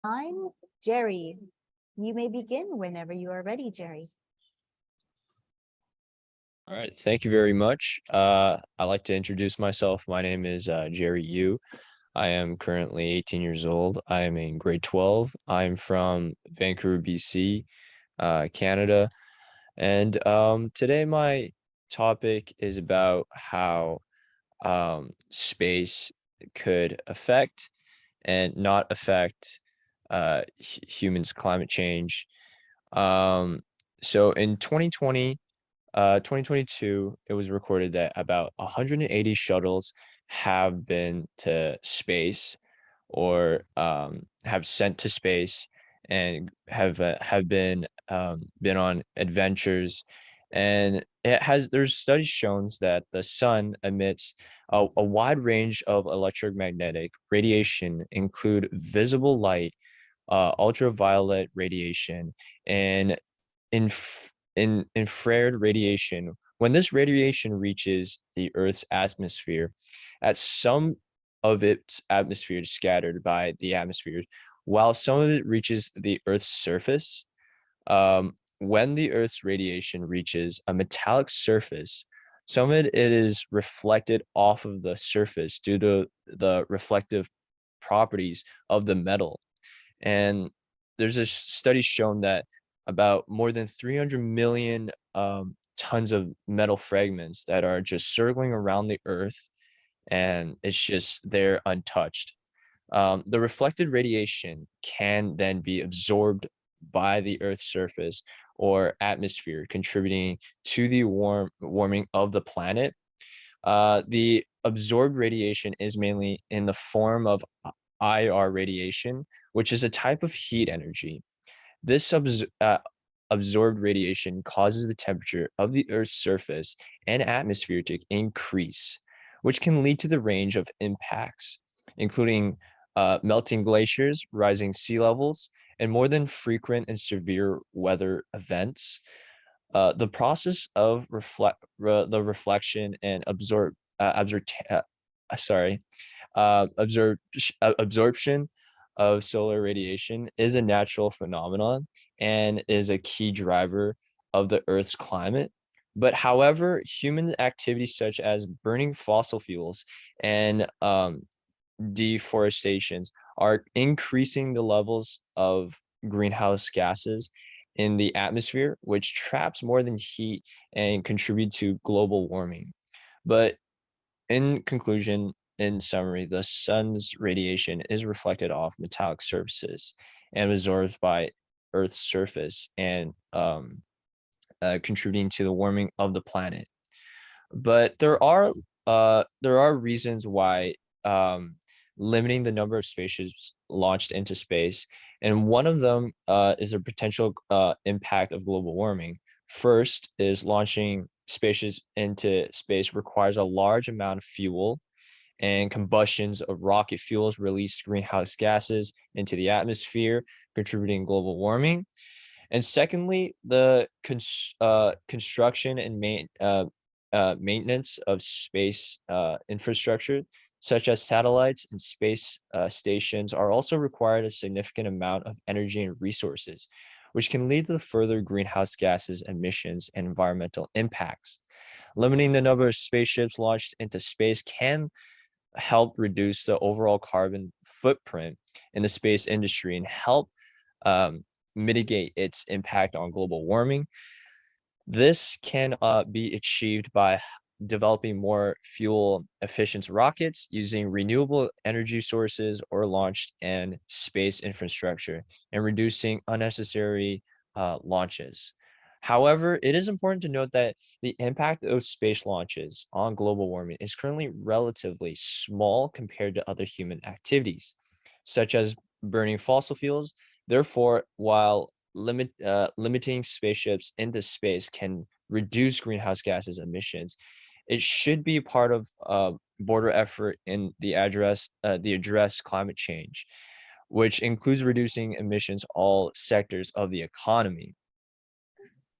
I'm Jerry. You may begin whenever you are ready, Jerry. All right, thank you very much. I'd like to introduce myself. My name is Jerry Yu. I am currently 18 years old. I am in grade 12. I'm from Vancouver, BC, Canada. And today my topic is about how space could affect and not affect humans' climate change. Um, so in 2022, it was recorded that about 180 shuttles have been to space or have sent to space and have been on adventures. And there's studies shown that the sun emits a wide range of electromagnetic radiation, include visible light, ultraviolet radiation, and infrared radiation. When this radiation reaches the Earth's atmosphere, at some of its atmosphere is scattered by the atmosphere, while some of it reaches the Earth's surface. When the Earth's radiation reaches a metallic surface, some of it is reflected off of the surface due to the reflective properties of the metal. And there's a study shown that about more than 300 million tons of metal fragments that are just circling around the Earth, and it's just there untouched. The reflected radiation can then be absorbed by the Earth's surface or atmosphere, contributing to the warming of the planet. The absorbed radiation is mainly in the form of IR radiation, which is a type of heat energy. This absorbed radiation causes the temperature of the Earth's surface and atmosphere to increase, which can lead to the range of impacts, including melting glaciers, rising sea levels, and more than frequent and severe weather events. The process of the reflection and sorry, absorption of solar radiation is a natural phenomenon and is a key driver of the Earth's climate. But however, human activities such as burning fossil fuels and deforestations are increasing the levels of greenhouse gases in the atmosphere, which traps more than heat and contribute to global warming. But in conclusion, in summary, the sun's radiation is reflected off metallic surfaces and absorbed by Earth's surface and contributing to the warming of the planet. But there are reasons why limiting the number of spaceships launched into space, and one of them is a potential impact of global warming. First is launching spaceships into space requires a large amount of fuel, and combustions of rocket fuels release greenhouse gases into the atmosphere, contributing global warming. And secondly, the construction and maintenance of space infrastructure, such as satellites and space stations, are also required a significant amount of energy and resources, which can lead to further greenhouse gases emissions and environmental impacts. Limiting the number of spaceships launched into space can help reduce the overall carbon footprint in the space industry and help um, mitigate its impact on global warming. This can be achieved by developing more fuel efficient rockets using renewable energy sources or launched and space infrastructure and reducing unnecessary launches. However, it is important to note that the impact of space launches on global warming is currently relatively small compared to other human activities, such as burning fossil fuels. Therefore, while limiting spaceships into space can reduce greenhouse gases emissions, it should be part of a border effort in the address climate change, which includes reducing emissions all sectors of the economy.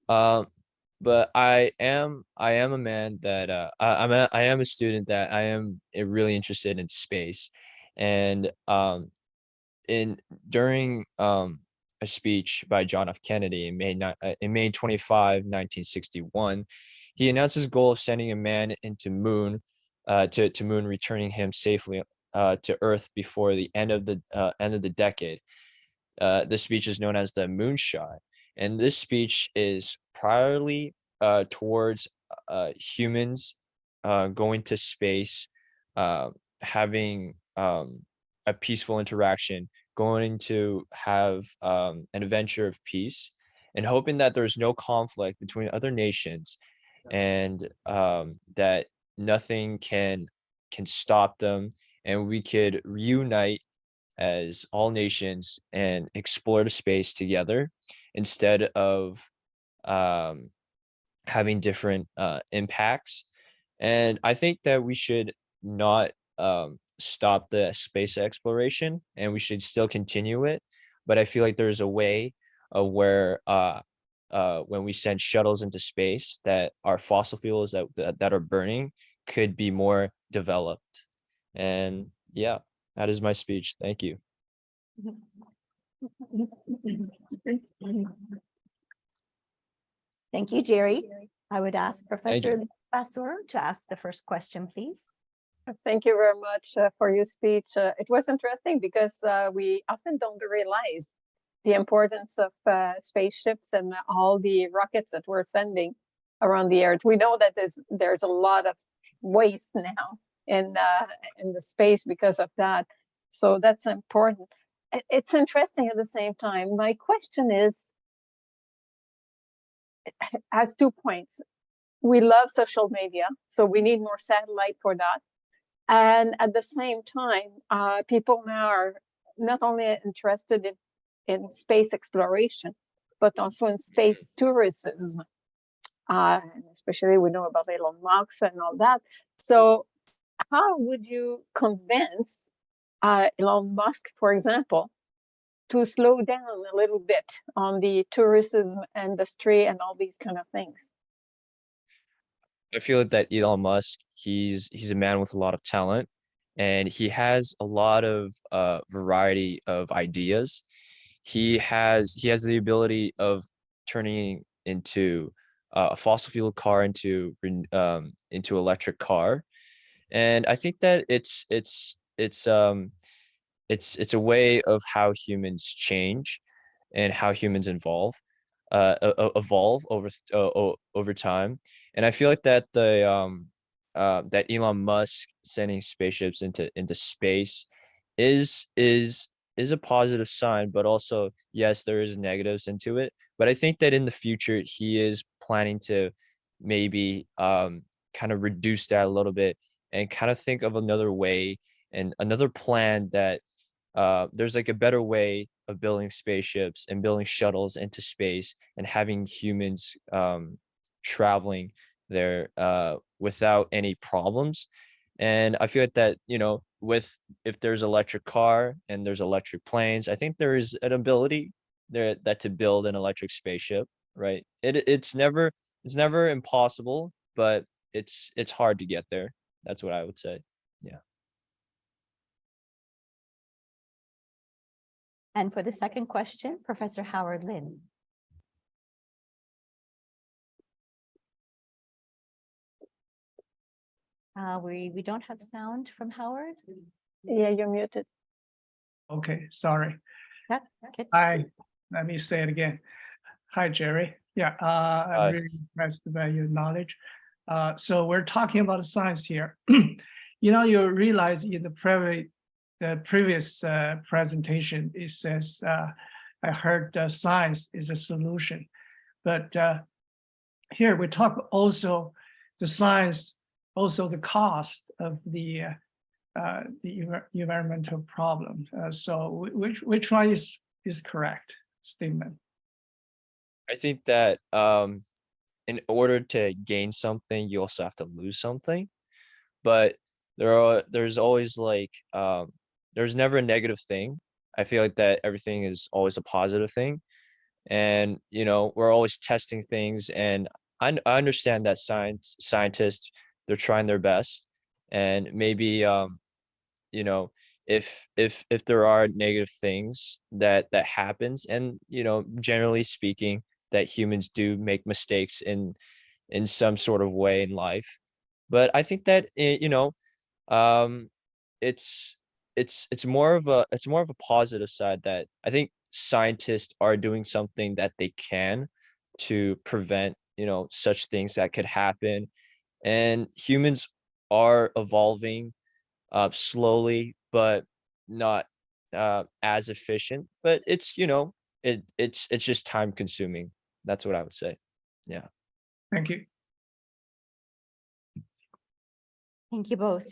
Um, but I am a man that I am a student that I am really interested in space, and in during a speech by John F. Kennedy in May 25, 1961, he announced his goal of sending a man into moon to moon, returning him safely to Earth before the end of the decade. This speech is known as the Moonshot, and this speech is primarily towards humans going to space, having a peaceful interaction, going to have an adventure of peace, and hoping that there's no conflict between other nations, and that nothing can stop them, and we could reunite as all nations and explore the space together instead of um, having different impacts. And I think that we should not stop the space exploration, and we should still continue it. But I feel like there's a way of where when we send shuttles into space, that our fossil fuels that are burning could be more developed. And yeah, that is my speech. Thank you. Thank you, Jerry. I would ask Thank Professor you. Liette Vasseur to ask the first question, please. Thank you very much for your speech. It was interesting because we often don't realize the importance of spaceships and all the rockets that we're sending around the Earth. We know that there's a lot of waste now in the space because of that. So that's important. It's interesting at the same time. My question is, has 2 points. We love social media, so we need more satellite for that. And at the same time, people now are not only interested in space exploration, but also in space tourism. Especially we know about Elon Musk and all that. So how would you convince Elon Musk, for example, to slow down a little bit on the tourism industry and all these kind of things? I feel that Elon Musk, he's a man with a lot of talent, and he has a lot of variety of ideas. He has the ability of turning into a fossil fuel car into electric car. And I think that it's a way of how humans change and how humans evolve over time. And I feel like that that Elon Musk sending spaceships into space is is is a positive sign, but also yes, there is negatives into it. But I think that in the future he is planning to maybe kind of reduce that a little bit, and kind of think of another way and another plan, that there's like a better way of building spaceships and building shuttles into space and having humans traveling there without any problems. And I feel like that, with if there's electric car and there's electric planes, I think there is an ability there that to build an electric spaceship, right? It's never impossible, but it's hard to get there. That's what I would say. Yeah. And for the second question, Professor Howard Lin. We don't have sound from Howard. Yeah, you're muted. Okay, sorry. That's good. Let me say it again. Hi, Jerry. Yeah, Hi. I'm really impressed by your knowledge. So we're talking about science here. You realize in the previous presentation, it says, I heard science is a solution. But here we talk also the science, also the cost of the environmental problem. So which one is correct statement? I think that in order to gain something, you also have to lose something. But there's always like there's never a negative thing. I feel like that everything is always a positive thing. And we're always testing things, and I understand that scientists, they're trying their best, and maybe you know if there are negative things that happens, and generally speaking, that humans do make mistakes in some sort of way in life. But I think that um it's it's more of a positive side, that I think scientists are doing something that they can to prevent such things that could happen, and humans are evolving slowly, but not as efficient. But it's just time consuming. That's what I would say. Yeah. Thank you. Thank you both.